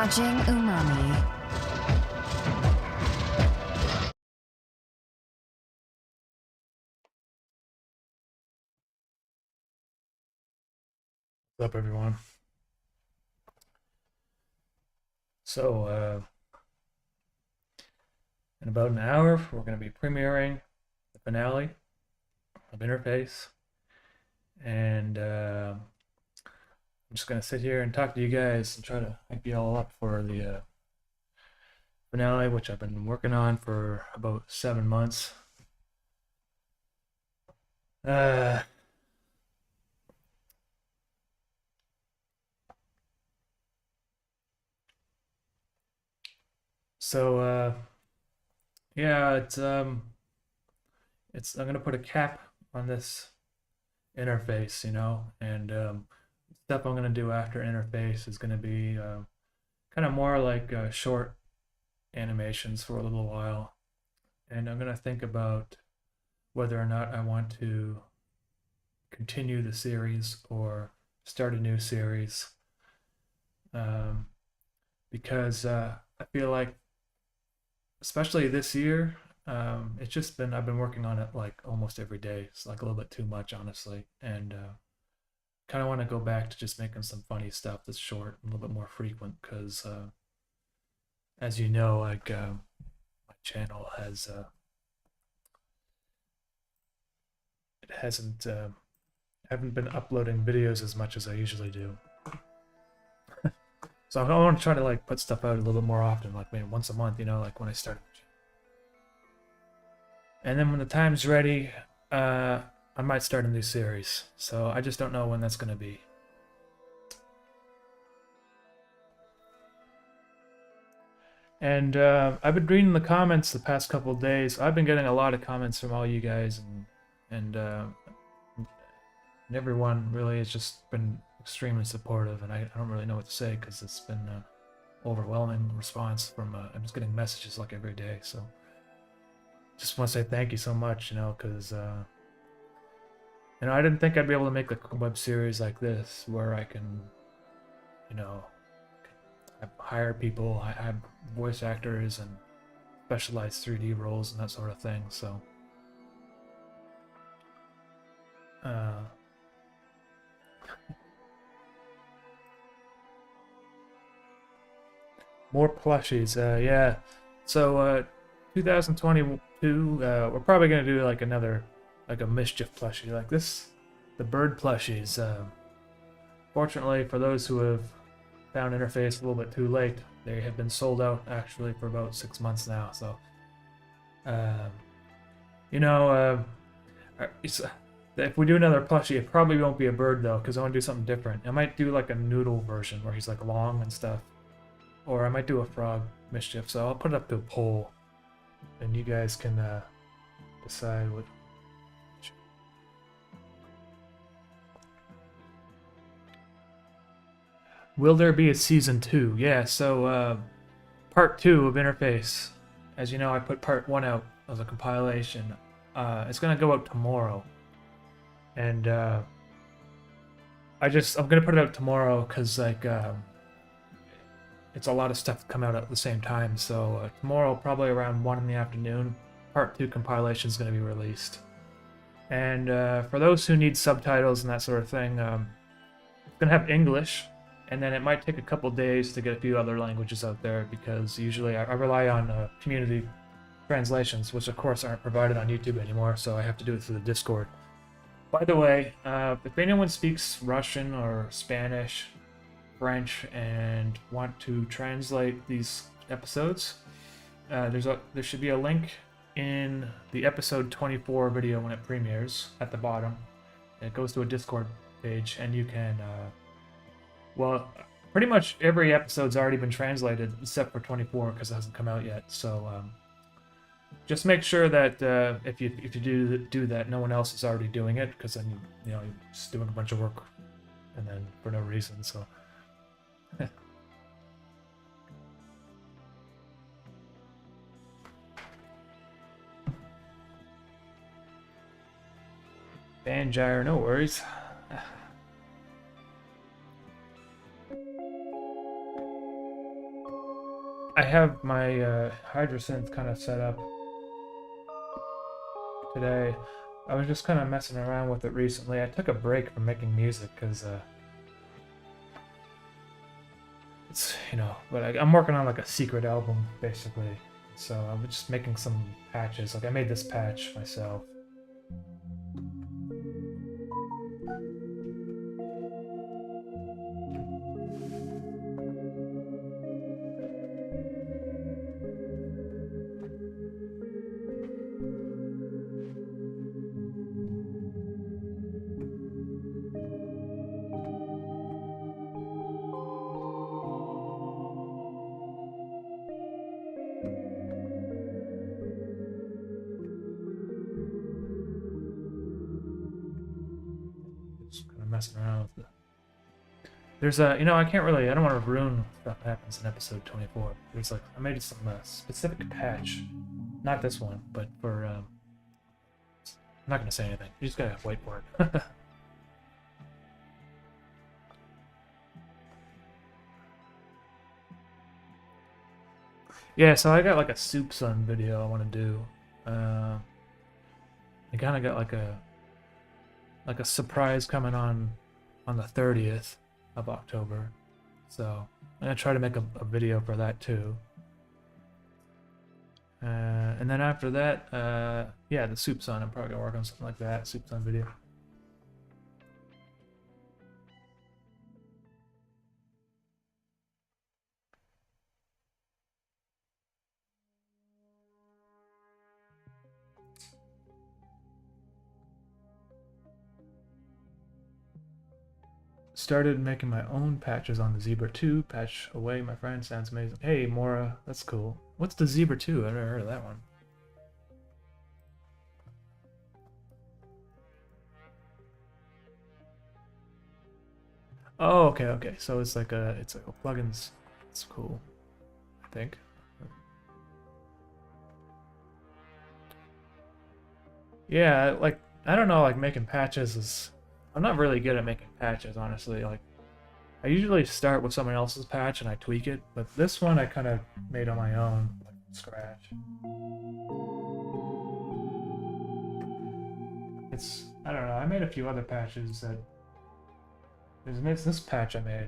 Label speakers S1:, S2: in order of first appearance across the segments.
S1: watching UMAMI.
S2: What's up, everyone? So, in about an hour, we're going to be premiering the finale of Interface, and I'm just going to sit here and talk to you guys and try to hype you all up for the finale, which I've been working on for about 7 months. Uh, so, yeah, it's I'm gonna put a cap on this interface, and stuff I'm gonna do after interface is gonna be kind of more like short animations for a little while, and I'm gonna think about whether or not I want to continue the series or start a new series, um, because I feel like, especially this year, it's just been I've been working on it like almost every day. It's like a little bit too much, honestly, and kind of want to go back to just making some funny stuff that's short, and a little bit more frequent, because as you know, like my channel has it hasn't haven't been uploading videos as much as I usually do. So I want to try to like put stuff out a little bit more often, like maybe once a month, like when I started. And then when the time's ready, I might start a new series. So I just don't know when that's going to be. And I've been reading the comments the past couple of days. I've been getting a lot of comments from all you guys, and everyone really has just been extremely supportive. And I don't really know what to say, because it's been an overwhelming response from. I'm just getting messages like every day. So just want to say thank you so much, because I didn't think I'd be able to make a web series like this where I can, you know, hire people, I have voice actors and specialized 3D roles and that sort of thing. So, uh, more plushies. Yeah. So, 2022, we're probably gonna do like a Mischief plushie like this. The bird plushies. Fortunately, for those who have found Interface a little bit too late, they have been sold out actually for about 6 months now. So, um, you know, if we do another plushie, it probably won't be a bird though, because I want to do something different. I might do like a noodle version where he's like long and stuff, or I might do a frog Mischief. So I'll put it up to a poll, and you guys can decide what. Will there be a season 2? Yeah. So part 2 of Interface. As you know, I put part 1 out as a compilation. It's gonna go out tomorrow, and I'm gonna put it out tomorrow because like it's a lot of stuff to come out at the same time. So tomorrow, probably around 1 in the afternoon, part 2 compilation is gonna be released. And for those who need subtitles and that sort of thing, it's gonna have English, and then it might take a couple days to get a few other languages out there, because usually I rely on community translations, which of course aren't provided on YouTube anymore, so I have to do it through the Discord. By the way, if anyone speaks Russian or Spanish, French, and want to translate these episodes, there should be a link in the episode 24 video when it premieres at the bottom. It goes to a Discord page, and you can, well, pretty much every episode's already been translated except for 24 because it hasn't come out yet. So just make sure that if you do that, no one else is already doing it, because then you're just doing a bunch of work and then for no reason. So. Banjire, no worries. have my hydrosynth kind of set up today. I was just kind of messing around with it recently. I took a break from making music because it's, you know, but I'm working on like a secret album basically. So I'm just making some patches. Like I made this patch myself. Just kind of messing around with it. There's a, you know, I don't want to ruin stuff that happens in episode 24. There's like, I made some specific patch. Not this one, but for, I'm not going to say anything. You just got to wait for it. Yeah, so I got like a Soup Sun video I want to do. I kind of got like a surprise coming on the 30th of October. So I'm gonna try to make a video for that too. And then after that, yeah, the Soup Sun. I'm probably gonna work on something like that, Soup Sun video. Started making my own patches on the Zebra 2. Patch away, my friend. Sounds amazing. Hey, Mora, that's cool. What's the Zebra 2? I've never heard of that one. Oh, okay, okay. So it's like a plugins. It's cool, I think. Yeah, like I don't know, like making patches is. I'm not really good at making patches, honestly. Like I usually start with someone else's patch and I tweak it, but this one I kind of made on my own, like from scratch. It's, I don't know. I made a few other patches that. There's this patch I made.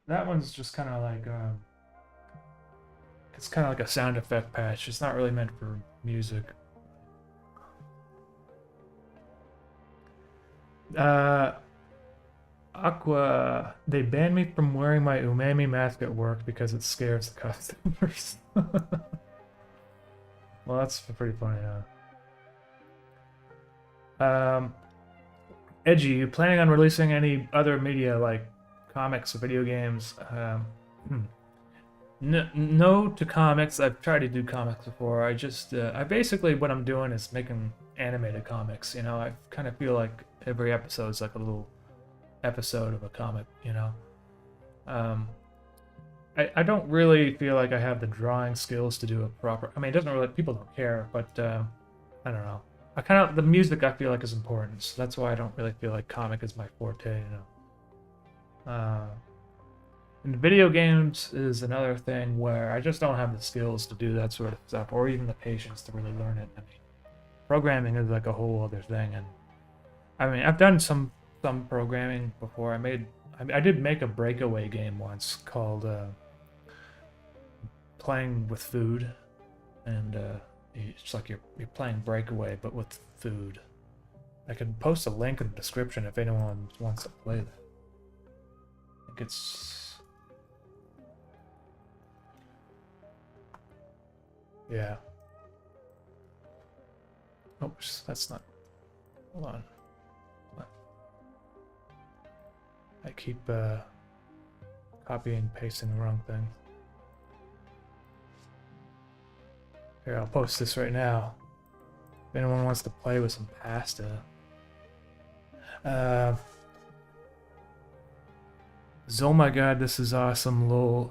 S2: That one's just kind of like it's kind of like a sound effect patch. It's not really meant for music. Aqua, they banned me from wearing my UMAMI mask at work because it scares the customers. Well, that's pretty funny, huh? Edgy, you planning on releasing any other media like comics or video games? No to comics. I've tried to do comics before. I basically what I'm doing is making animated comics. You know, I kind of feel like every episode is like a little episode of a comic. You know, I don't really feel like I have the drawing skills to do a proper. I mean, it doesn't really. People don't care, but I don't know. I kind of the music I feel like is important, so that's why I don't really feel like comic is my forte. You know. And video games is another thing where I just don't have the skills to do that sort of stuff, or even the patience to really learn it. I mean, programming is like a whole other thing, and I mean, I've done some programming before. I did make a breakaway game once called Playing with Food, and it's like you're playing breakaway but with food. I can post a link in the description if anyone wants to play that. I think it's. Yeah. Oops, that's not. Hold on. I keep copying and pasting the wrong thing. Here, I'll post this right now. If anyone wants to play with some pasta. Oh my god, this is awesome, lol.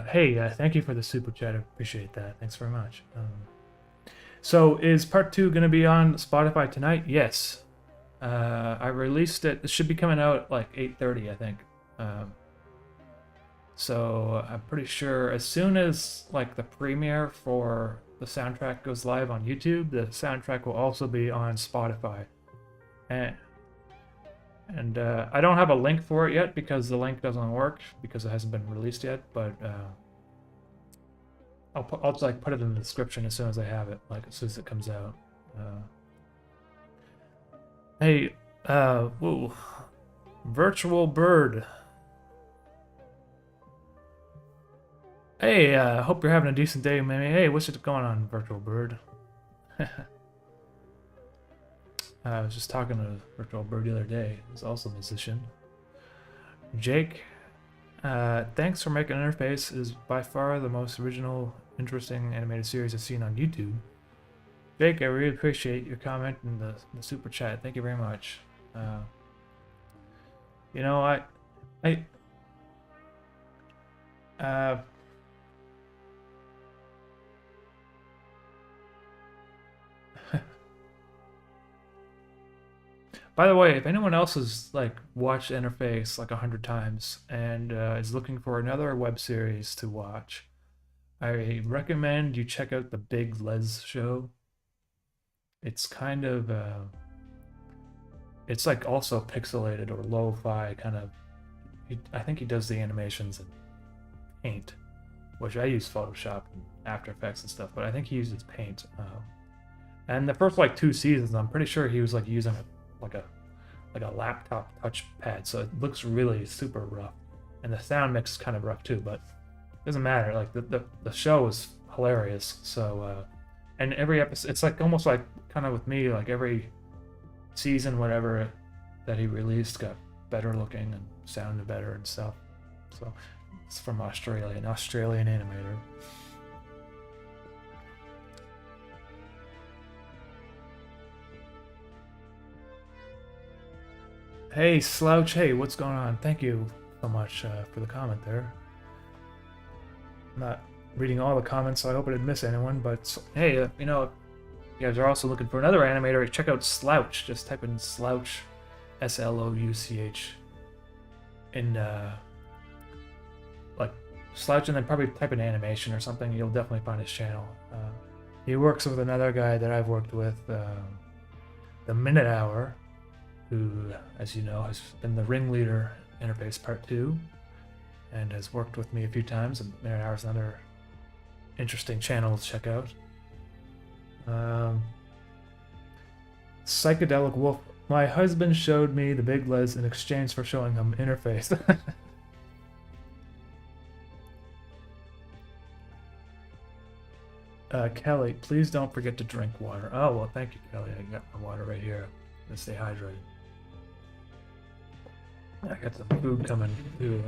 S2: Hey, thank you for the super chat. I appreciate that. Thanks very much. So is part 2 gonna be on Spotify tonight? Yes. I released it. It should be coming out at like 8:30, I think. So I'm pretty sure as soon as like the premiere for the soundtrack goes live on YouTube, the soundtrack will also be on Spotify. And I don't have a link for it yet because the link doesn't work because it hasn't been released yet. But I'll just like put it in the description as soon as I have it, like as soon as it comes out. Hey, whoa, virtual bird. Hey, hope you're having a decent day, Mimi. Hey, what's going on, virtual bird? I was just talking to virtual bird the other day. He's also a musician. Jake, thanks for making Interface. Is by far the most original, interesting animated series I've seen on YouTube. Jake, I really appreciate your comment in the super chat. Thank you very much. You know, by the way, if anyone else has like watched Interface like 100 times and is looking for another web series to watch, I recommend you check out the Big Les show. It's kind of it's like also pixelated or lo-fi kind of. I think he does the animations in Paint, which I use Photoshop and After Effects and stuff, but I think he uses Paint. And the first like 2 seasons, I'm pretty sure he was like using like a laptop touchpad, so it looks really super rough, and the sound mix is kind of rough too. But it doesn't matter. Like the show is hilarious. So and every episode, it's like almost like kind of with me, like every season, whatever that he released, got better looking and sounded better and stuff. So it's from Australia, an Australian animator. Hey, Slouch, hey, what's going on? Thank you so much for the comment there. I'm not reading all the comments, so I hope I didn't miss anyone, but hey, you know, if you guys are also looking for another animator, check out Slouch. Just type in Slouch, S-L-O-U-C-H, in like Slouch, and then probably type in animation or something. You'll definitely find his channel. He works with another guy that I've worked with, the Minute Hour, who, as you know, has been the ringleader Interface Part 2 and has worked with me a few times. And Minute Hour is another interesting channel to check out. Psychedelic Wolf. My husband showed me the Big Les in exchange for showing him Interface. Kelly, please don't forget to drink water. Oh, well, thank you, Kelly. I got my water right here to stay hydrated. I got some food coming too.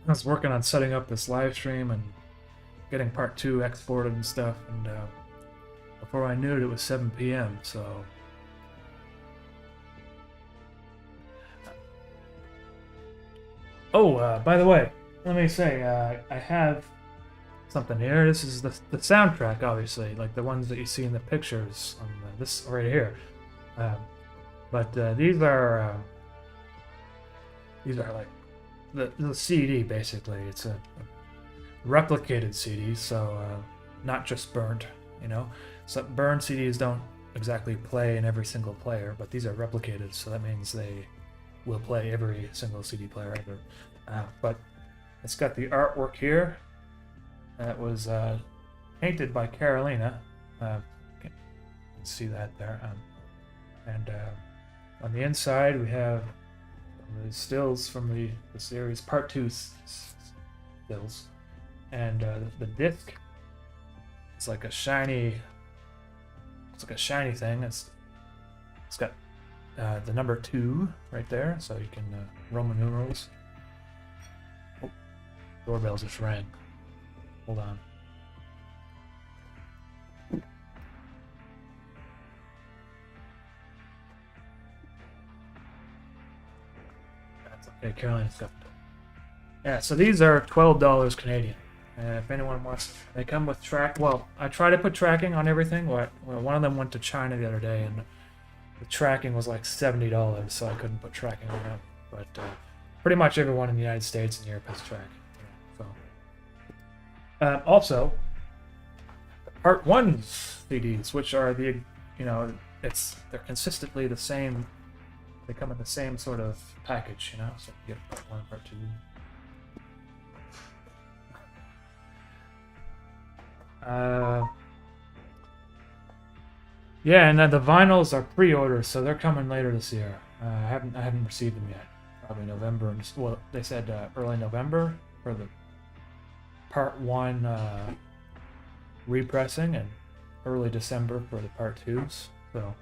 S2: I was working on setting up this live stream and getting part 2 exported and stuff, and before I knew it, it was 7 p.m. So by the way, let me say I have something here. This is the soundtrack, obviously, like the ones that you see in the pictures on this right here. But these are like the CD, basically. It's a replicated CD, so not just burnt, you know. So burned CDs don't exactly play in every single player, but these are replicated, so that means they will play every single CD player ever. But it's got the artwork here that was painted by Carolina. You can see that there. And on the inside, we have the stills from the series Part 2 stills, and the disc. It's like a shiny. It's like a shiny thing. It's got the number 2 right there, so you can Roman numerals. Oh, doorbell just rang. Hold on. That's okay. Caroline's got Yeah, so these are $12 Canadian. If anyone wants, they come with track. Well, I try to put tracking on everything. Well, one of them went to China the other day, and the tracking was like $70, so I couldn't put tracking on them. But pretty much everyone in the United States and Europe has tracking. So also, Part 1 CDs, which are they're consistently the same. They come in the same sort of package, So you get Part 1, Part 2. Yeah, and the vinyls are pre-orders, so they're coming later this year. I haven't received them yet. Probably November. Well, they said early November for the Part 1 repressing, and early December for the Part 2s. So.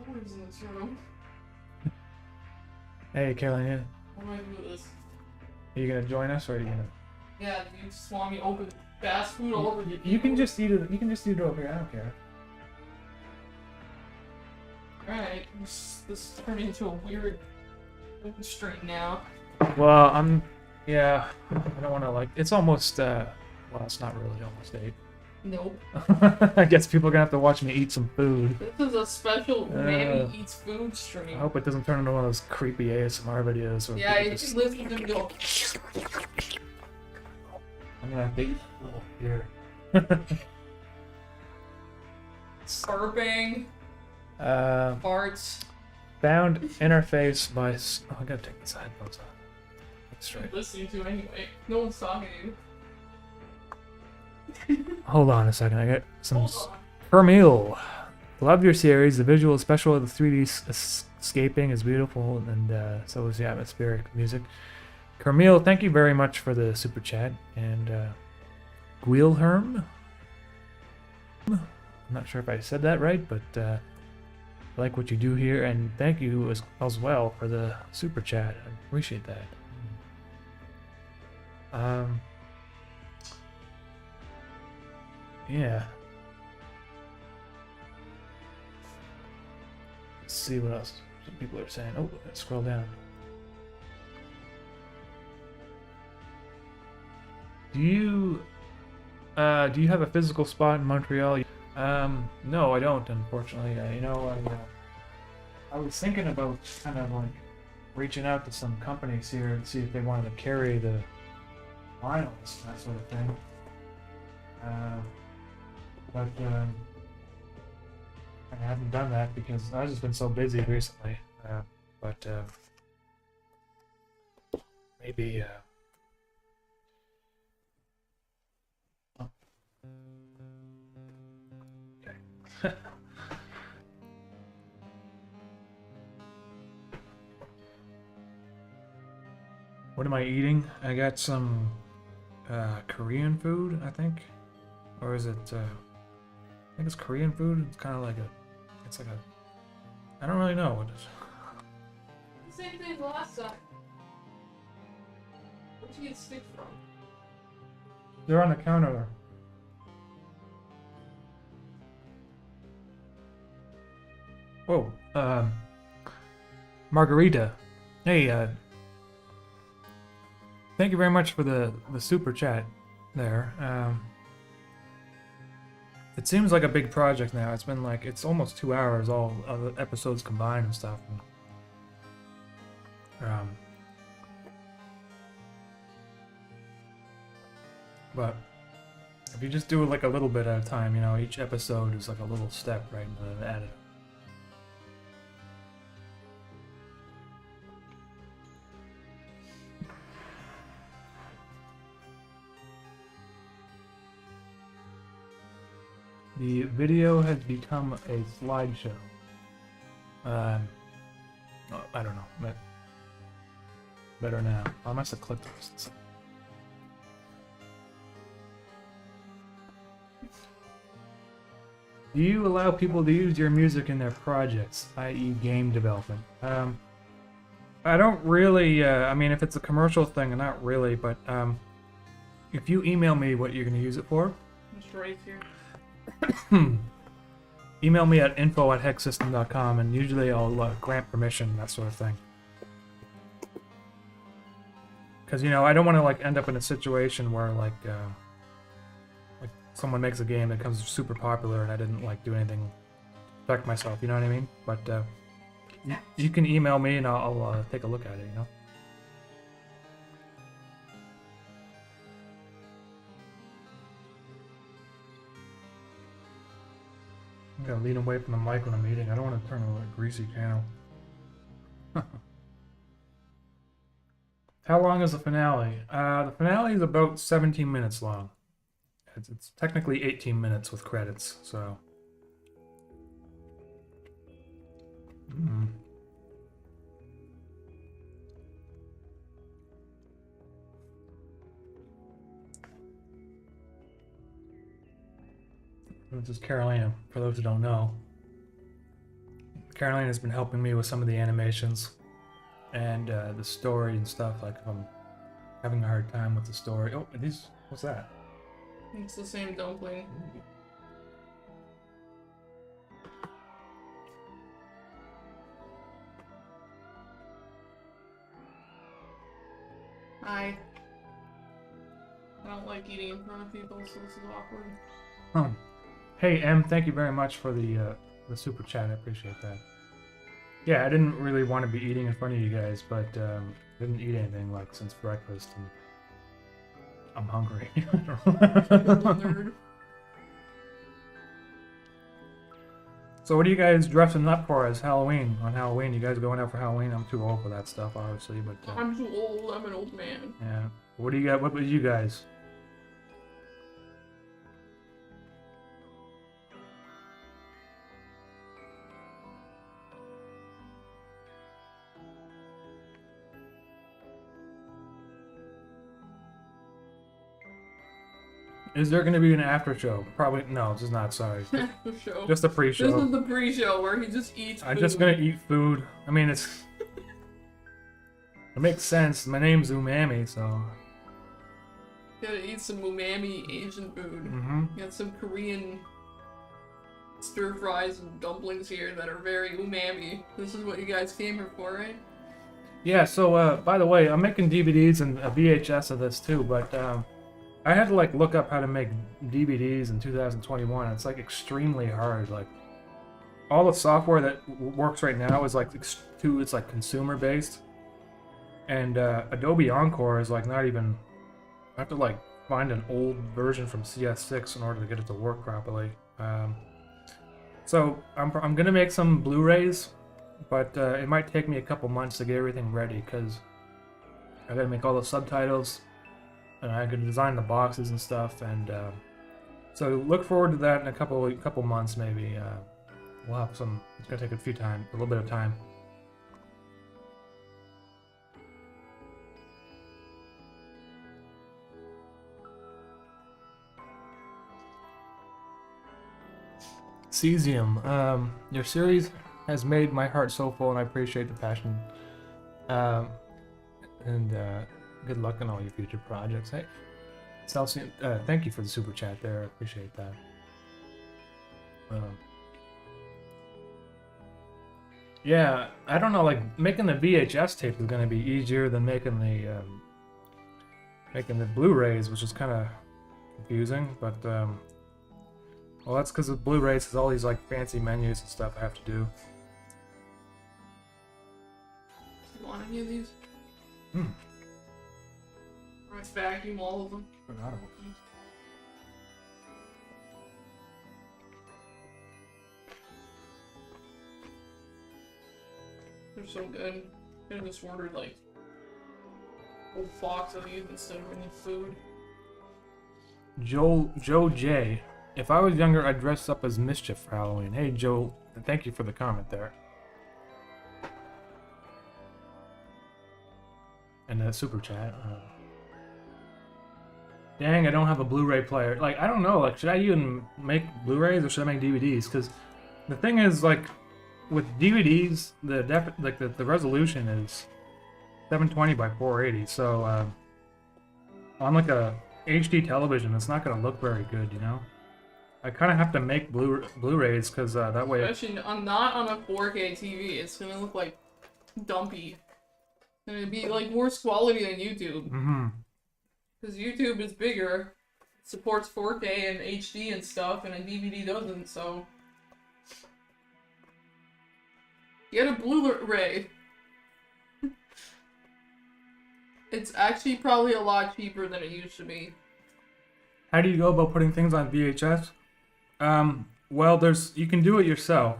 S1: What is in this room?
S2: Hey, Carolina.
S1: What do I do with this?
S2: Are you gonna join us, or are you gonna?
S1: Yeah, you just want me to open fast food all over the
S2: You can just eat it. You can just eat it over here. I don't care.
S1: Alright, this turned into a weird food stream now.
S2: Well, yeah, I don't want to it's almost. Well, it's not really almost 8.
S1: Nope.
S2: I guess people are gonna have to watch me eat some food.
S1: This is a special UMAMI eats food stream.
S2: I hope it doesn't turn into one of those creepy ASMR videos. Where
S1: Yeah, you
S2: just...
S1: can listen to them go.
S2: I'm gonna have to eat here.
S1: Burping. Farts.
S2: Found interface by. Oh, I gotta take these headphones off. That's
S1: I'm
S2: right.
S1: listening to anyway. No one's talking to you.
S2: Hold on a second. I got some.
S1: Hold on.
S2: Kermil. Love your series. The visual special of the 3D escaping is beautiful, and so is the atmospheric music. Kermil, thank you very much for the super chat. And Guilherme. I'm not sure if I said that right, but I like what you do here, and thank you as well for the super chat. I appreciate that. Yeah. Let's see what else some people are saying. Oh, let's scroll down. Do you have a physical spot in Montreal? No, I don't, unfortunately. I was thinking about kind of like reaching out to some companies here and see if they wanted to carry the vinyls, that sort of thing. But I haven't done that because I've just been so busy recently. But maybe. Okay. What am I eating? I got some Korean food, I think. Or is it, I think it's Korean food. It's kind of like I don't really know what it is.
S1: The same thing as last time. Where'd you get sticks from?
S2: They're on the counter there. Whoa, Margarita. Hey, thank you very much for the super chat there. It seems like a big project now. It's been it's almost 2 hours, all of the episodes combined and stuff. But if you just do it a little bit at a time, each episode is a little step right into the edit. The video has become a slideshow. I don't know. But better now. I must have clicked this. Do you allow people to use your music in their projects, i.e. game development? I don't really, I mean, if it's a commercial thing, not really, but if you email me what you're going to use it for,
S1: Just right here.
S2: email me at info@hexsystem.com, and usually I'll grant permission, that sort of thing. Because, you know, I don't want to, like, end up in a situation where, like someone makes a game that becomes super popular and I didn't, like, do anything to protect myself, you know what I mean? But, you can email me and I'll take a look at it, you know? I'm gonna lean away from the mic when I'm eating. I don't want to turn a greasy channel. How long is the finale? The finale is about 17 minutes long. It's technically 18 minutes with credits, so... This is Carolina, for those who don't know. Carolina has been helping me with some of the animations and the story and stuff. Like, if I'm having a hard time with the story. Oh, these... What's that?
S1: It's the same dumpling. Hi. I don't like eating in front of people, so this is awkward.
S2: Hey, M, thank you very much for the super chat. I appreciate that. Yeah, I didn't really want to be eating in front of you guys, but didn't eat anything like since breakfast, and I'm hungry.
S1: Nerd.
S2: So what are you guys dressing up for as Halloween? On Halloween, you guys going out for Halloween? I'm too old for that stuff, obviously, but...
S1: I'm too old. I'm an old man.
S2: Yeah. What do you got? What about you guys? Is there going to be an after show? Probably no. This is not. Sorry.
S1: After show.
S2: Just a pre-show.
S1: This is the pre-show where he just eats food.
S2: I'm just gonna eat food. I mean, it makes sense. My name's UMAMI, so.
S1: Gotta eat some umami Asian food. Got some Korean stir fries and dumplings here that are very umami. This is what you guys came here for, right?
S2: Yeah. So, by the way, I'm making DVDs and a VHS of this too, but I had to like look up how to make DVDs in 2021. It's like extremely hard. Like all the software that works right now is like it's like consumer based, and Adobe Encore is like not even. I have to like find an old version from CS6 in order to get it to work properly. So I'm gonna make some Blu-rays, but it might take me a couple months to get everything ready because I gotta make all the subtitles. And I could design the boxes and stuff, and so look forward to that in a couple months maybe. We'll have some. It's gonna take a little bit of time. Cesium, your series has made my heart so full, and I appreciate the passion. Good luck on all your future projects. Hey, Celsius, thank you for the super chat there. I appreciate that. Yeah, I don't know. Like making the VHS tape is going to be easier than making the Blu-rays, which is kind of confusing. But well, that's because the Blu-rays has all these like fancy menus and stuff I have to do.
S1: You want any of these? Right, vacuum all of them.
S2: Forgot about
S1: They're so good. I just ordered like a whole box of these instead of any food.
S2: Joe J. If I was younger, I'd dress up as Mischief for Halloween. Hey Joe, thank you for the comment there. And the super chat. Dang, I don't have a Blu-ray player. Like, I don't know. Like, should I even make Blu-rays or should I make DVDs? Because the thing is, like, with DVDs, the resolution is 720 by 480. So on like a HD television, it's not gonna look very good, you know. I kind of have to make Blu-rays because that way.
S1: Especially not on a 4K TV. It's gonna look like dumpy. And it'd be like worse quality than YouTube.
S2: Mm-hmm.
S1: Because YouTube is bigger, supports 4K and HD and stuff, and a DVD doesn't, so... Get a Blu-ray. It's actually probably a lot cheaper than it used to be.
S2: How do you go about putting things on VHS? Well, you can do it yourself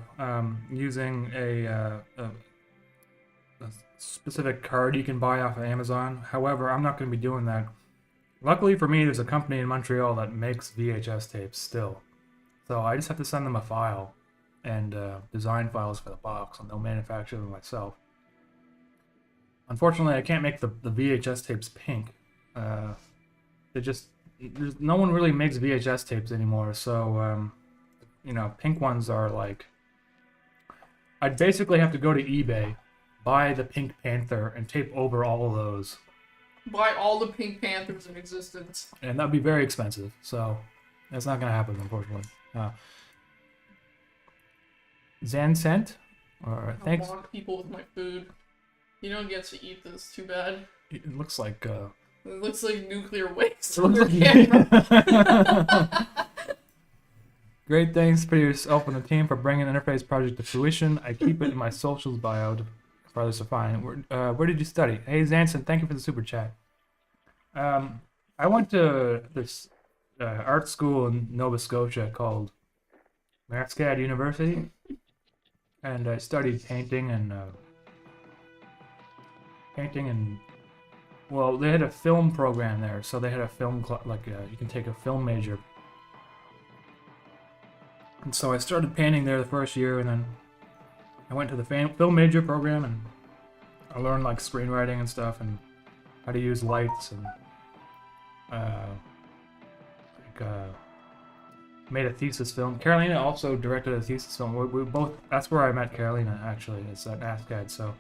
S2: using a specific card you can buy off of Amazon. However, I'm not going to be doing that. Luckily for me, there's a company in Montreal that makes VHS tapes still. So I just have to send them a file and design files for the box, and they'll manufacture them myself. Unfortunately, I can't make the VHS tapes pink. No one really makes VHS tapes anymore, so pink ones are like... I'd basically have to go to eBay, buy the Pink Panther, and tape over all of those.
S1: Buy all the Pink Panthers in existence.
S2: And that'd be very expensive, so that's not going to happen, unfortunately. Zancent? Thanks.
S1: I mock people with my food. You don't get to eat this, too bad.
S2: It looks like...
S1: It looks like nuclear waste
S2: It
S1: on
S2: looks
S1: your
S2: like...
S1: camera.
S2: Great thanks for yourself and the team for bringing the Interface project to fruition. I keep it in my socials bio for others to find. Where did you study? Hey, Zanson, thank you for the super chat. I went to this art school in Nova Scotia called Mascad University, and I studied painting and well, they had a film program there, so they had a film you can take a film major. And so I started painting there the first year, and then I went to the film major program, and I learned like screenwriting and stuff, and how to use lights, and made a thesis film. Carolina also directed a thesis film. We both. That's where I met Carolina, actually. It's at ASCAD. So.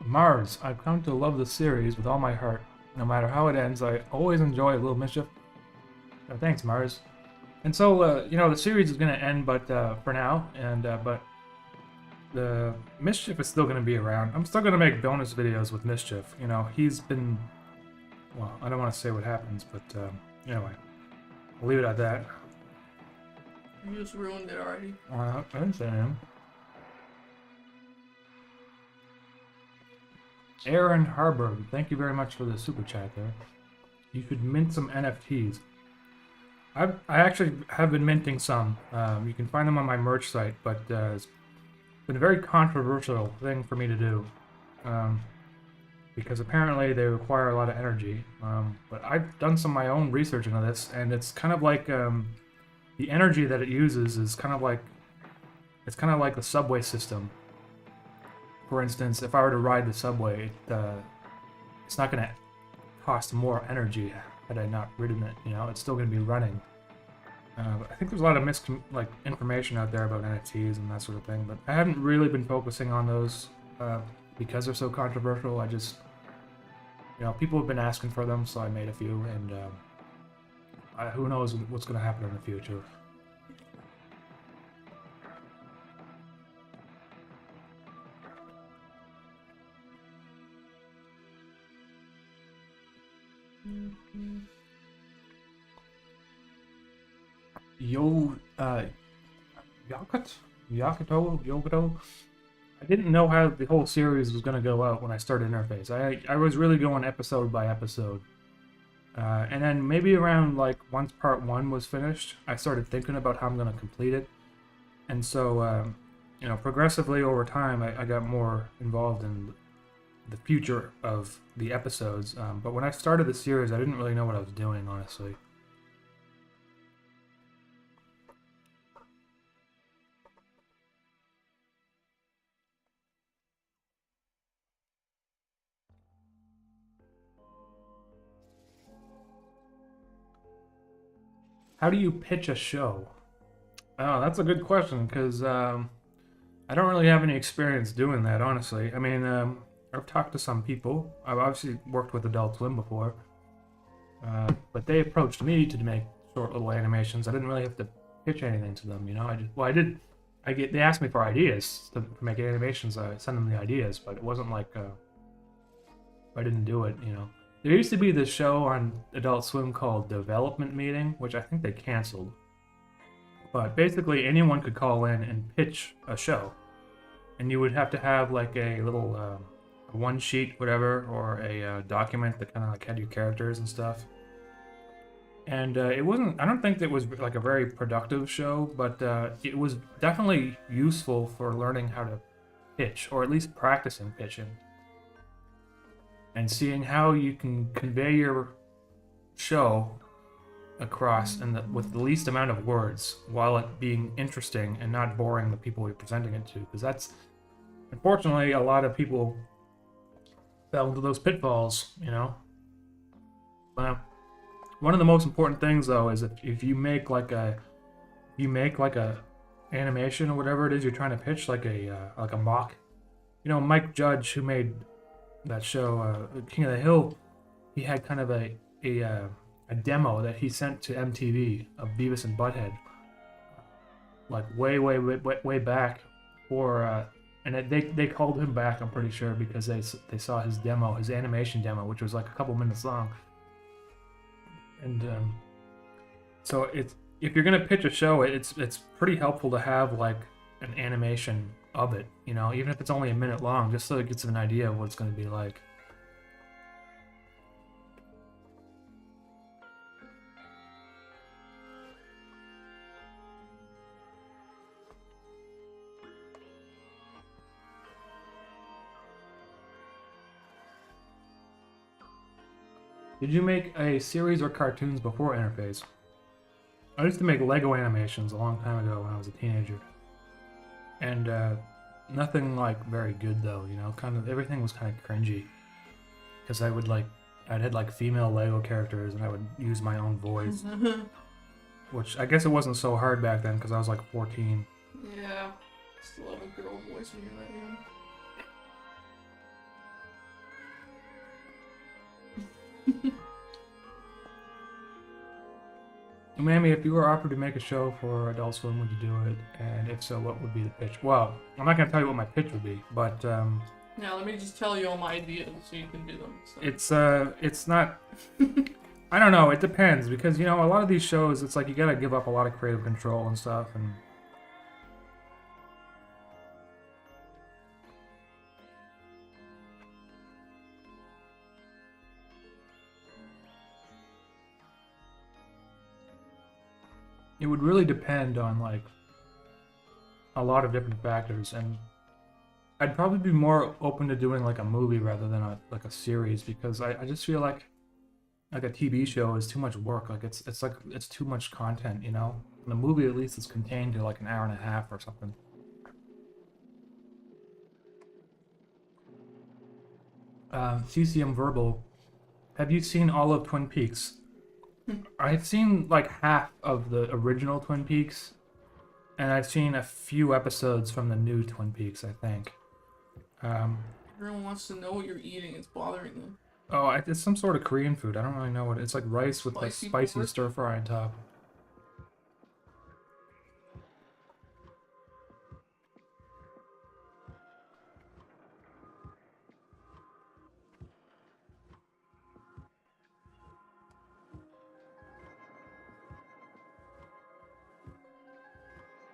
S2: Mars, I've come to love the series with all my heart. No matter how it ends, I always enjoy a little mischief. Thanks, Mars. And so, the series is going to end, but for now, and but the Mischief is still going to be around. I'm still going to make bonus videos with Mischief. He's been, well, I don't want to say what happens, but anyway, I'll leave it at that.
S1: You just ruined it already.
S2: I didn't say anything. Aaron Harburg, thank you very much for the super chat there. You should mint some NFTs. I actually have been minting some. You can find them on my merch site, but it's been a very controversial thing for me to do. Because apparently they require a lot of energy. But I've done some of my own research into this, and it's kind of like the energy that it uses is kind of like the subway system. For instance, if I were to ride the subway, it's not going to cost more energy had I not ridden it. It's still going to be running. I think there's a lot of information out there about NFTs and that sort of thing, but I haven't really been focusing on those because they're so controversial. I just, people have been asking for them, so I made a few, and who knows what's going to happen in the future. Yakuto. I didn't know how the whole series was going to go out when I started Interface. I was really going episode by episode. And then maybe around once part 1 was finished, I started thinking about how I'm going to complete it. And so, progressively over time, I got more involved in the future of the episodes. But when I started the series, I didn't really know what I was doing, honestly. How do you pitch a show? Oh, that's a good question, because I I don't really have any experience doing that, honestly. I mean, I've talked to some people. I've obviously worked with Adult Swim before, but they approached me to make short little animations. I didn't really have to pitch anything to them, you know. I did. They asked me for ideas to make animations. I sent them the ideas, but it wasn't like I didn't do it, you know. There used to be this show on Adult Swim called Development Meeting, which I think they canceled. But basically, anyone could call in and pitch a show, and you would have to have like a little one sheet, whatever, or a document that kind of like had your characters and stuff. And it wasn't. I don't think it was like a very productive show, but it was definitely useful for learning how to pitch, or at least practicing pitching, and seeing how you can convey your show across with the least amount of words while it being interesting and not boring the people you're presenting it to, because that's unfortunately a lot of people fell into those pitfalls, you know. One of the most important things though is if you make like a animation or whatever it is you're trying to pitch, like a mock, you know, Mike Judge, who made that show King of the Hill, he had kind of a demo that he sent to MTV of Beavis and Butthead, like way back, and they called him back, I'm pretty sure, because they saw his demo, his animation demo, which was like a couple minutes long. And so if you're gonna pitch a show, it's pretty helpful to have like an animation of it, you know, even if it's only a minute long, just so it gets an idea of what it's gonna be like. Did you make a series or cartoons before Interface? I used to make Lego animations a long time ago when I was a teenager. And nothing like very good though, you know, kind of everything was kind of cringy. Because I'd had like female Lego characters and I would use my own voice. Which I guess it wasn't so hard back then because I was like 14.
S1: Yeah, still have a girl voice when you're that young.
S2: UMAMI, if you were offered to make a show for Adult Swim, would you do it? And if so, what would be the pitch? Well, I'm not going to tell you what my pitch would be, but
S1: now let me just tell you all my ideas so you can do them. So.
S2: It's not. I don't know. It depends because you know a lot of these shows, it's like you got to give up a lot of creative control and stuff, and it would really depend on like a lot of different factors, and I'd probably be more open to doing like a movie rather than a series because I just feel like a TV show is too much work. Like it's too much content, you know. In a movie, at least it's contained to like an hour and a half or something. CCM Verbal, have you seen all of Twin Peaks? I've seen like half of the original Twin Peaks, and I've seen a few episodes from the new Twin Peaks, I think.
S1: Everyone wants to know what you're eating. It's bothering them.
S2: Oh, it's some sort of Korean food. I don't really know what it's like. Rice with like spicy stir fry on top.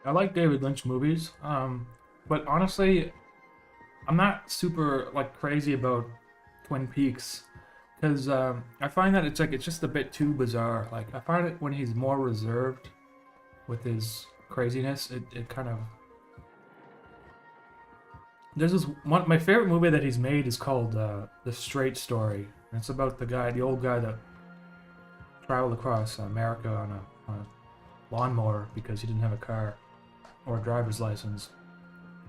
S2: I like David Lynch movies, but honestly, I'm not super like crazy about Twin Peaks because I find that it's just a bit too bizarre. Like I find it when he's more reserved with his craziness, it kind of. There's this one. My favorite movie that he's made is called The Straight Story. And it's about the old guy that traveled across America on a lawnmower because he didn't have a car or a driver's license.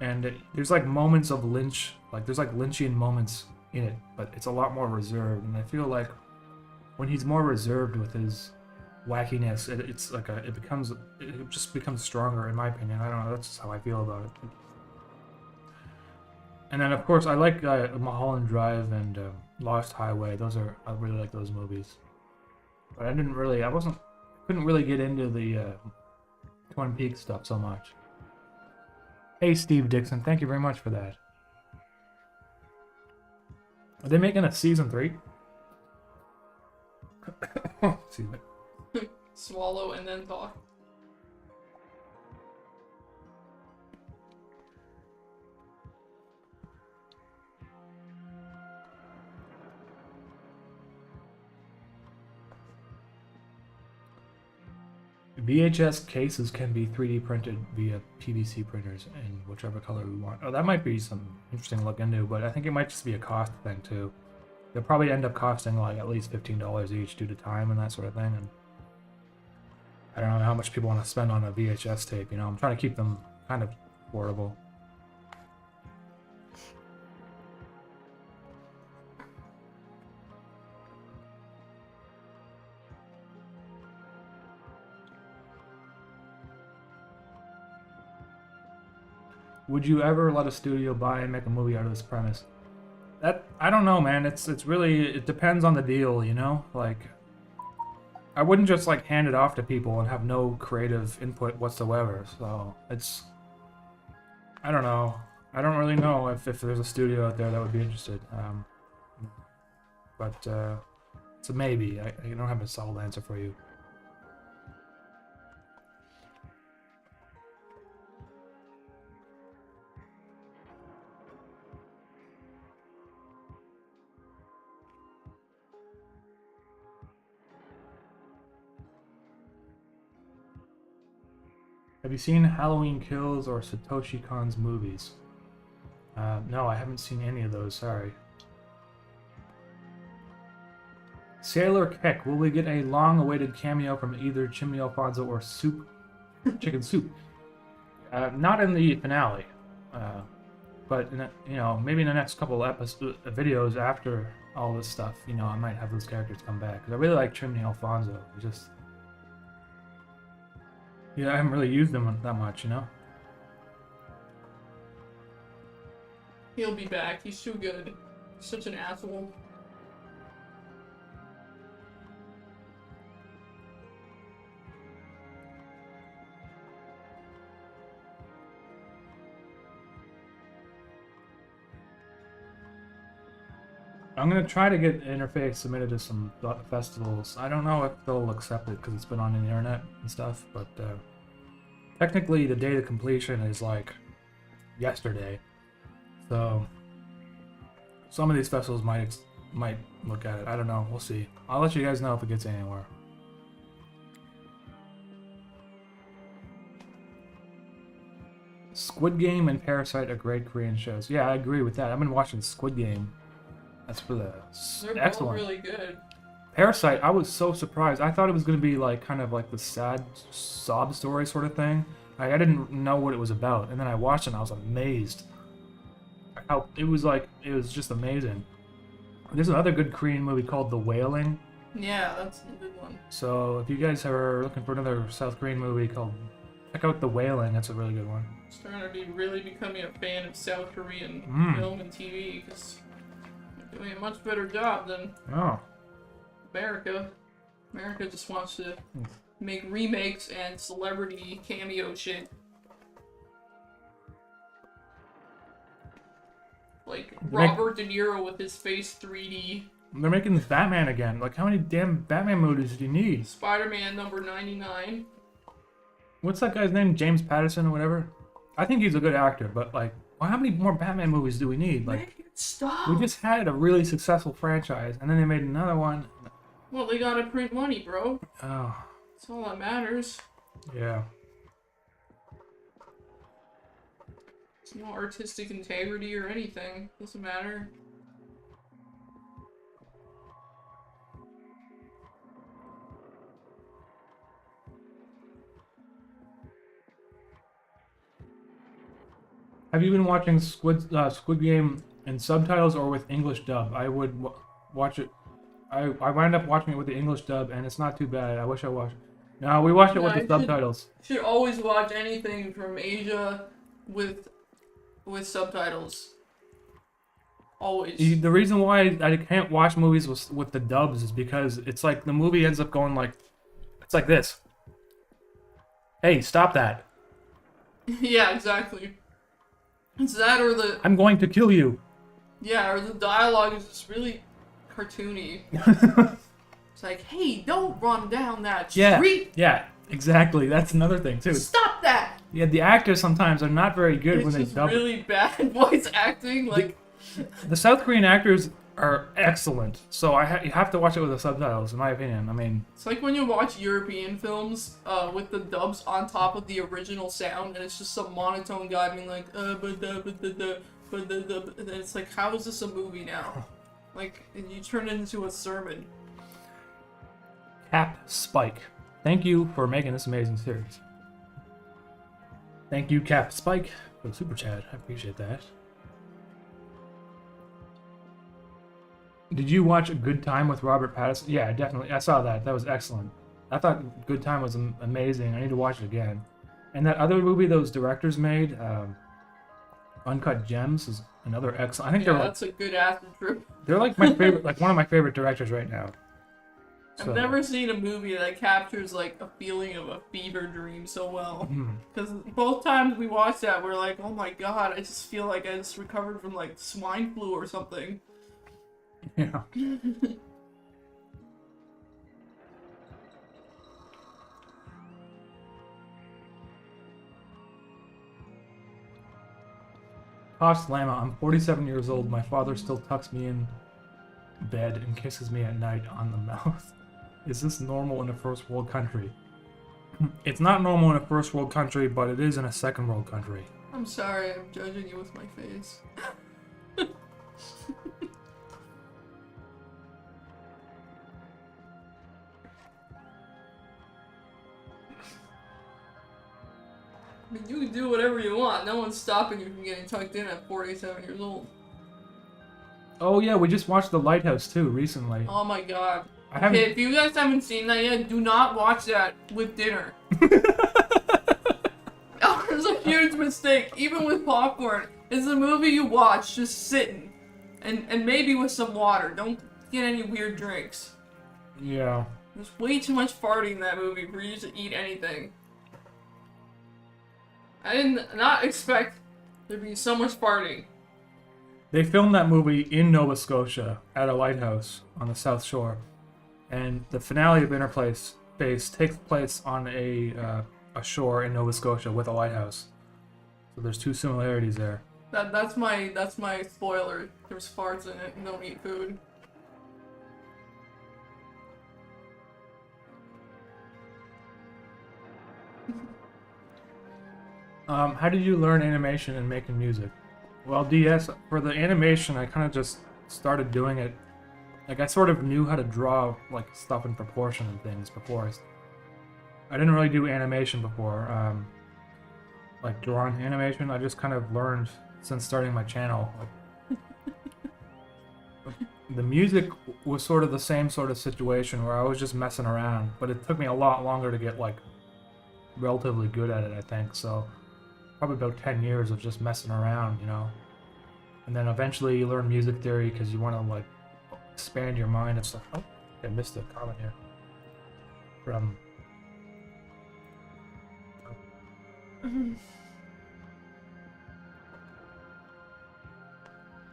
S2: And there's like moments of Lynch, like there's like Lynchian moments in it, but it's a lot more reserved. And I feel like when he's more reserved with his wackiness, it just becomes stronger in my opinion. I don't know, that's just how I feel about it. And then of course I like Mulholland Drive and Lost Highway. I really like those movies. But couldn't really get into the Twin Peaks stuff so much. Hey Steve Dixon, thank you very much for that. Are they making a season 3? Excuse me.
S1: Swallow and then talk.
S2: VHS cases can be 3D printed via PVC printers in whichever color we want. Oh, that might be some interesting to look into, but I think it might just be a cost thing too. They'll probably end up costing like at least $15 each due to time and that sort of thing. And I don't know how much people want to spend on a VHS tape. You know, I'm trying to keep them kind of affordable. Would you ever let a studio buy and make a movie out of this premise? That I don't know, man. It depends on the deal, you know? Like I wouldn't just like hand it off to people and have no creative input whatsoever. So, I don't know. I don't really know if there's a studio out there that would be interested. But it's a maybe. I don't have a solid answer for you. Have you seen Halloween Kills or Satoshi Kon's movies? No, I haven't seen any of those, sorry. Sailor Keck, will we get a long-awaited cameo from either Chimney Alfonso or Chicken Soup? Not in the finale, but maybe in the next couple videos after all this stuff, I might have those characters come back. Because I really like Chimney Alfonso. I haven't really used them that much,
S1: He'll be back. He's too good. He's such an asshole.
S2: I'm gonna try to get the interface submitted to some festivals. I don't know if they'll accept it because it's been on the internet and stuff, but technically the date of completion is like yesterday. So some of these festivals might look at it. I don't know. We'll see. I'll let you guys know if it gets anywhere. Squid Game and Parasite are great Korean shows. Yeah, I agree with that. I've been watching Squid Game. They're excellent.
S1: Both really good.
S2: Parasite, I was so surprised. I thought it was going to be like kind of like the sad sob story sort of thing. I didn't know what it was about, and then I watched it and I was amazed. It was just amazing. There's another good Korean movie called The Wailing.
S1: Yeah, that's a good one.
S2: So if you guys are looking for another South Korean movie check out The Wailing. That's a really good one.
S1: I'm starting to be really becoming a fan of South Korean film and TV because they're doing a much better job than America. America just wants to make remakes and celebrity cameo shit. Like Robert De Niro with his face 3D.
S2: They're making Batman again. Like, how many damn Batman movies do you need?
S1: Spider-Man number 99.
S2: What's that guy's name? James Patterson or whatever? I think he's a good actor, but like, well, how many more Batman movies do we need? Like,
S1: stop.
S2: We just had a really successful franchise, and then they made another one.
S1: Well, they gotta print money, bro.
S2: Oh.
S1: That's all that matters.
S2: Yeah.
S1: It's no artistic integrity or anything. Doesn't matter.
S2: Have you been watching Squid Game in subtitles or with English dub? I would watch it. I wound up watching it with the English dub, and it's not too bad. I wish I watched it. No, we watched it with the subtitles.
S1: You should always watch anything from Asia with subtitles. Always.
S2: The reason why I can't watch movies with the dubs is because it's like the movie ends up going like, it's like this. Hey, stop that.
S1: Yeah, exactly. It's that or the...
S2: I'm going to kill you.
S1: Yeah, or the dialogue is just really cartoony. It's like, hey, don't run down that street!
S2: Yeah, exactly. That's another thing, too.
S1: Stop that!
S2: Yeah, the actors sometimes are not very good when they dub.
S1: It's just really bad voice acting, like...
S2: The South Korean actors are excellent, so you have to watch it with the subtitles, in my opinion. I mean...
S1: It's like when you watch European films with the dubs on top of the original sound, and it's just some monotone guy being like, and it's like, how is this a movie now? Like, and you turn it into a sermon.
S2: Cap Spike. Thank you for making this amazing series. Thank you, Cap Spike, for the super chat. I appreciate that. Did you watch A Good Time with Robert Pattinson? Yeah, definitely. I saw that. That was excellent. I thought Good Time was amazing. I need to watch it again. And that other movie those directors made, Uncut Gems, is another excellent. I think
S1: that's a good acid trip.
S2: They're like my favorite, like one of my favorite directors right now.
S1: I've never seen a movie that captures like a feeling of a fever dream so well. Because both times we watched that, we're like, oh my god, I just feel like I just recovered from like swine flu or something.
S2: Yeah. Tosh Lama, I'm 47 years old. My father still tucks me in bed and kisses me at night on the mouth. Is this normal in a first world country? It's not normal in a first world country, but it is in a second world country.
S1: I'm sorry, I'm judging you with my face. I mean, you can do whatever you want. No one's stopping you from getting tucked in at 47 years old.
S2: Oh yeah, we just watched The Lighthouse too recently.
S1: Oh my god. Okay, if you guys haven't seen that yet, do not watch that with dinner. That was a huge mistake, even with popcorn. It's a movie you watch just sitting. And maybe with some water. Don't get any weird drinks.
S2: Yeah.
S1: There's way too much farting in that movie for you to eat anything. I did not expect there to be so much farting.
S2: They filmed that movie in Nova Scotia at a lighthouse on the South Shore. And the finale of Inner Space takes place on a shore in Nova Scotia with a lighthouse. So there's two similarities there.
S1: That's my spoiler. There's farts in it and don't eat food.
S2: How did you learn animation and making music? Well, DS, for the animation, I kind of just started doing it. Like, I sort of knew how to draw, like, stuff in proportion and things before. I didn't really do animation before. Like, drawing animation, I just kind of learned since starting my channel. Like, the music was sort of the same sort of situation where I was just messing around, but it took me a lot longer to get, like, relatively good at it, I think, so probably about 10 years of just messing around, you know. And then eventually you learn music theory because you want to, like, expand your mind and stuff. Oh, I missed a comment here. From...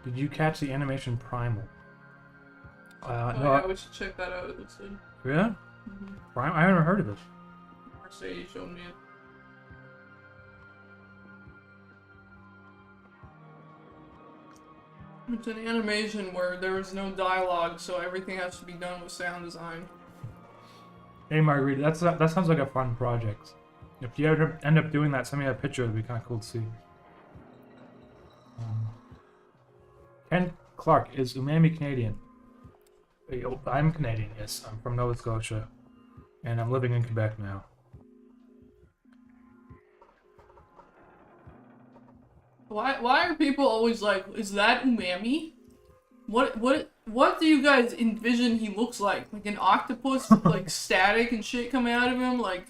S2: Did you catch the animation Primal?
S1: Oh
S2: no,
S1: yeah, we should check that out. It looks good.
S2: Yeah? Primal? I haven't heard of it.
S1: Mercedes showed me it. It's an animation where there is no dialogue, so everything has to be done with sound design.
S2: Hey Margarita, that sounds like a fun project. If you ever end up doing that, send me a picture. It'd be kind of cool to see. Ken Clark, is UMAMI Canadian? I'm Canadian, yes. I'm from Nova Scotia, and I'm living in Quebec now.
S1: Why are people always like, is that UMAMI? What do you guys envision he looks like? Like an octopus with like static and shit coming out of him? Like,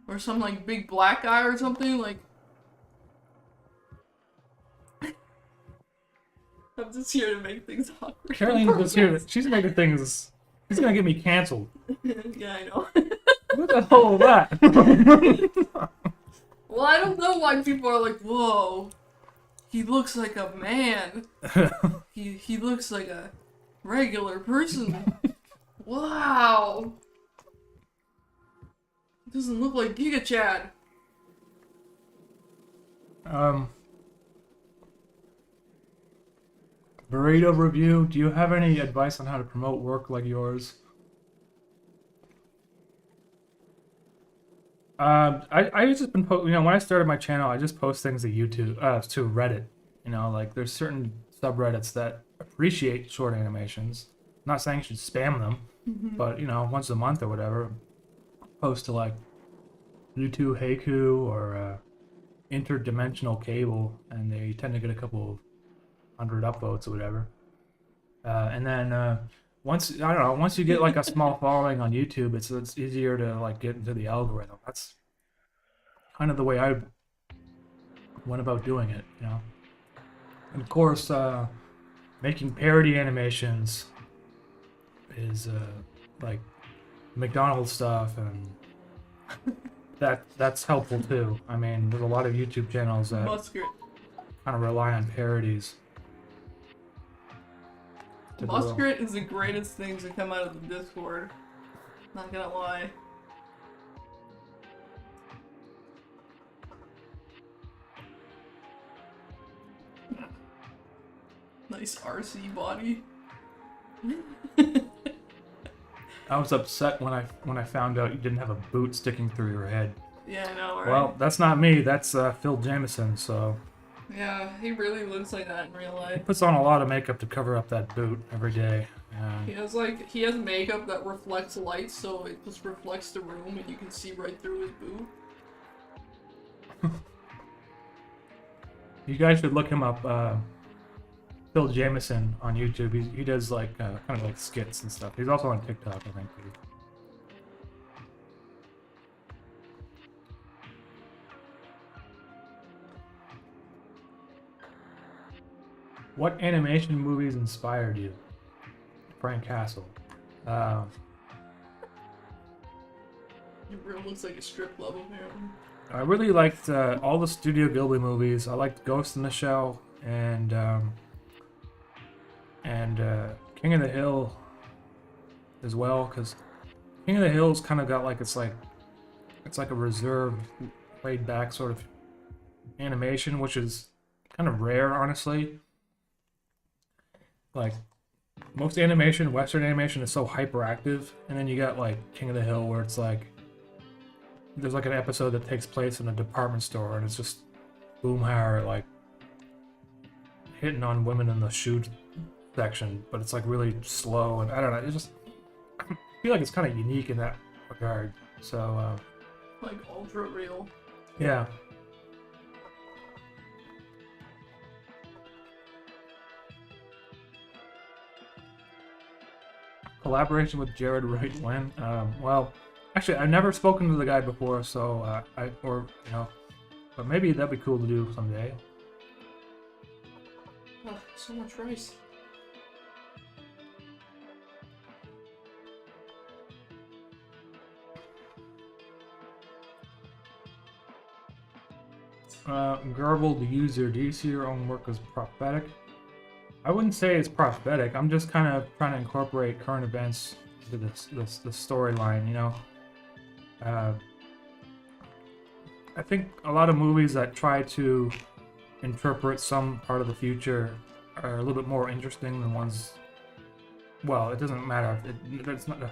S1: or some like big black guy or something? Like, I'm just here to make things awkward.
S2: Caroline's just here. She's making things. She's gonna get me canceled.
S1: Yeah, I know.
S2: What the hell is that?
S1: Well, I don't know why people are like, whoa, he looks like a man. He looks like a regular person. Wow. Doesn't look like Giga Chad.
S2: Burrito review. Do you have any advice on how to promote work like yours? I just been when I started my channel, I just post things to YouTube, to Reddit. Like there's certain subreddits that appreciate short animations. I'm not saying you should spam them, but once a month or whatever, post to like YouTube Haiku or Interdimensional Cable, and they tend to get a couple of 100 upvotes or whatever. And then once you get like a small following on YouTube, it's easier to like get into the algorithm. That's kind of the way I went about doing it, And of course, making parody animations is like McDonald's stuff, and that's helpful too. I mean, there's a lot of YouTube channels that kind of rely on parodies.
S1: Muskrat is the greatest thing to come out of the Discord. Not gonna lie. Nice RC body.
S2: I was upset when I found out you didn't have a boot sticking through your head.
S1: Yeah, I know, right?
S2: Well, that's not me. That's Phil Jameson. So.
S1: Yeah, he really looks like that in real life.
S2: He puts on a lot of makeup to cover up that boot every day.
S1: He has makeup that reflects light, so it just reflects the room, and you can see right through his boot.
S2: You guys should look him up. Phil Jameson on YouTube. He does like kind of like skits and stuff. He's also on TikTok, I think. What animation movies inspired you? Frank Castle.
S1: Your room looks like a strip club apparently.
S2: I really liked all the Studio Ghibli movies. I liked Ghost in the Shell and King of the Hill as well, because King of the Hill's kind of got like it's like a reserved, laid back sort of animation, which is kind of rare, honestly. Like most animation, Western animation is so hyperactive, and then you got like King of the Hill where it's like there's like an episode that takes place in a department store, and it's just Boomhauer like hitting on women in the shoe section, but it's like really slow, and I don't know. It just I feel like it's kind of unique in that regard. So
S1: like ultra real.
S2: Yeah. Collaboration with Jared Wright when? Well, actually, I've never spoken to the guy before, so but maybe that'd be cool to do someday.
S1: Oh, so much rice.
S2: Garbled user, do you see your own work as prophetic? I wouldn't say it's prophetic. I'm just kind of trying to incorporate current events into this storyline, I think a lot of movies that try to interpret some part of the future are a little bit more interesting than ones. Well, it doesn't matter. It's not. I'm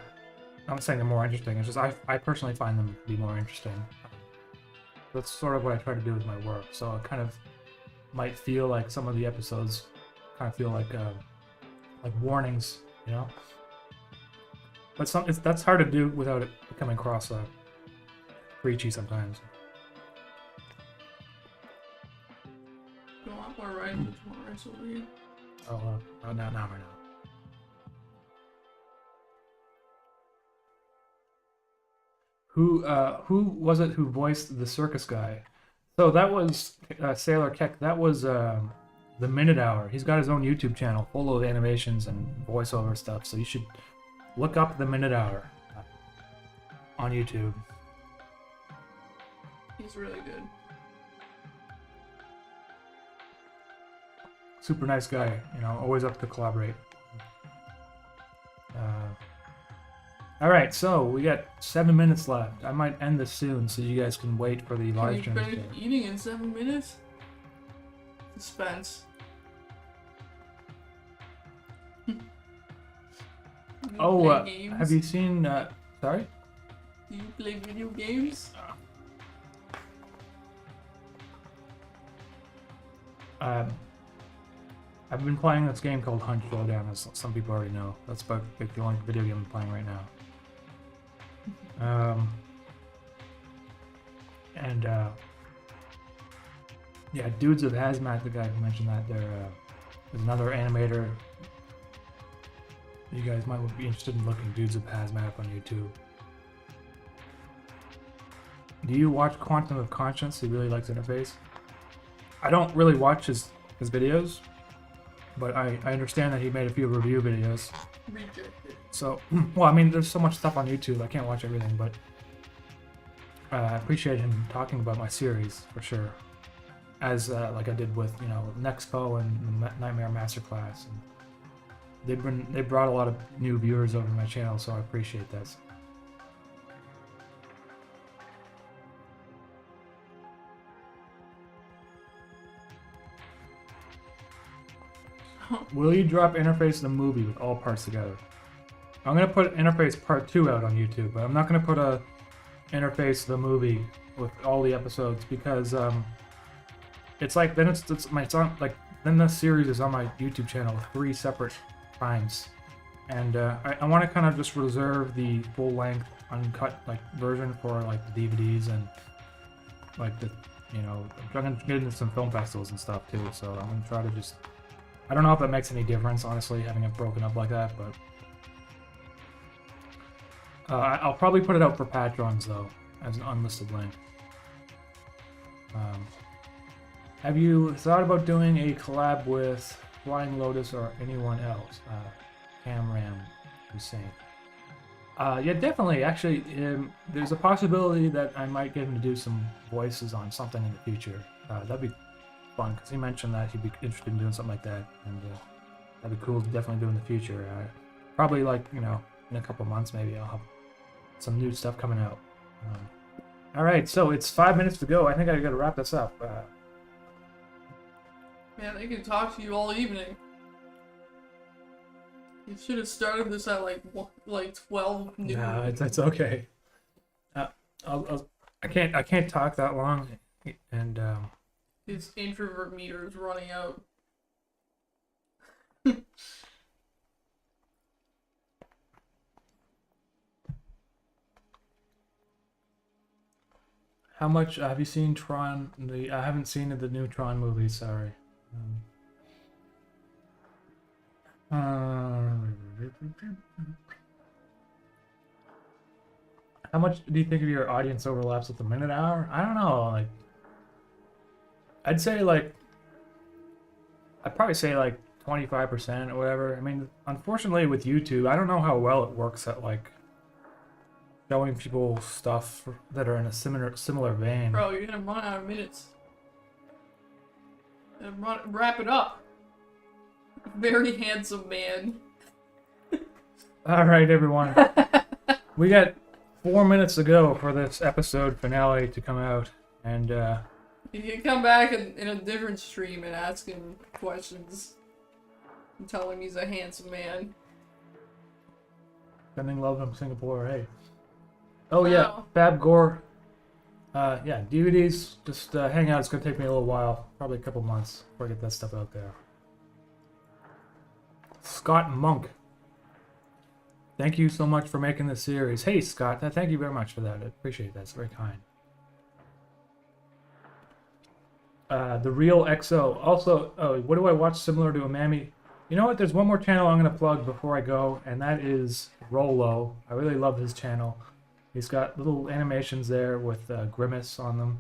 S2: not saying they're more interesting. It's just I personally find them to be more interesting. That's sort of what I try to do with my work. So it kind of might feel like some of the episodes kind of feel like warnings, But that's hard to do without it becoming cross preachy sometimes.
S1: You want more rice? There's more rice over here.
S2: Oh, right now. Who was it who voiced the circus guy? So that was Sailor Keck. That was The Minute Hour. He's got his own YouTube channel full of animations and voiceover stuff, so you should look up The Minute Hour on YouTube.
S1: He's really good.
S2: Super nice guy, you know, always up to collaborate. Alright, so we got 7 minutes left. I might end this soon so you guys can wait for the live stream.
S1: Can you finish eating in 7 minutes? Suspense.
S2: Oh, have you seen, sorry?
S1: Do you play video games?
S2: I've been playing this game called Hunt Showdown, as some people already know. That's about like, the only video game I'm playing right now. Yeah, Dudes of Hazmat, the guy who mentioned that, there's another animator. You guys might be interested in looking Dudes of Hazmat up on YouTube. Do you watch Quantum of Conscience? He really likes Interface. I don't really watch his videos, but I understand that he made a few review videos.
S1: Rejected.
S2: So, well, I mean, there's so much stuff on YouTube, I can't watch everything, but I appreciate him talking about my series, for sure. As, like I did with, you know, Nexpo and the Nightmare Masterclass. And they brought a lot of new viewers over to my channel, so I appreciate this. Will you drop Interface the movie with all parts together? I'm gonna put Interface Part 2 out on YouTube, but I'm not gonna put a Interface the movie with all the episodes because it's like then then the series is on my YouTube channel 3 separate times, and I want to kind of just reserve the full length uncut like version for like the DVDs and like the, you know, I'm gonna get into some film festivals and stuff too, so I'm gonna try to just, I don't know if that makes any difference, honestly, having it broken up like that, but I'll probably put it out for patrons, though, as an unlisted link. Have you thought about doing a collab with Flying Lotus or anyone else? Camram Hussein. Yeah, definitely. Actually, there's a possibility that I might get him to do some voices on something in the future. That'd be fun, because he mentioned that he'd be interested in doing something like that, and that'd be cool to definitely do in the future. Probably, like, you know, in a couple months maybe I'll have some new stuff coming out. Alright, so it's 5 minutes to go. I think I gotta wrap this up.
S1: Man, they can talk to you all evening. You should have started this at like 12 noon.
S2: No, it's okay. I can't talk that long, and
S1: his introvert meter is running out.
S2: How much have you seen Tron? I haven't seen the new Tron movie. Sorry. How much do you think of your audience overlaps with the Minute Hour? I don't know. Like, I'd say like, I'd probably say like 25% or whatever. I mean, unfortunately with YouTube, I don't know how well it works at like showing people stuff that are in a similar vein.
S1: Bro, you're gonna run out of minutes. Wrap it up. Very handsome man.
S2: All right, everyone. We got 4 minutes to go for this episode finale to come out, and
S1: you can come back in a different stream and ask him questions and tell him he's a handsome man.
S2: Sending love from Singapore. Hey. Oh yeah, Fab Gore. Yeah, DVDs. Just hang out. It's gonna take me a little while, probably a couple months before I get that stuff out there. Scott Monk. Thank you so much for making this series. Hey Scott, thank you very much for that. I appreciate that. It's very kind. The Real XO. Also, what do I watch similar to UMAMI? You know what? There's one more channel I'm gonna plug before I go, and that is Rolo. I really love his channel. He's got little animations there with Grimace on them.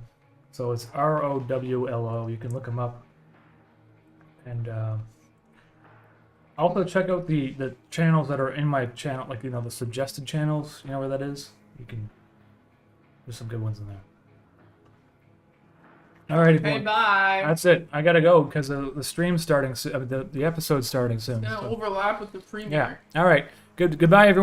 S2: So it's ROWLO. You can look him up. And also check out the channels that are in my channel, like the suggested channels. You know where that is? There's some good ones in there. Alrighty,
S1: Okay,
S2: well,
S1: bye.
S2: that's it. I gotta go because the stream's starting soon. The episode's starting soon.
S1: It's gonna
S2: So.
S1: overlap with the premiere.
S2: Yeah. All right. Goodbye, everyone.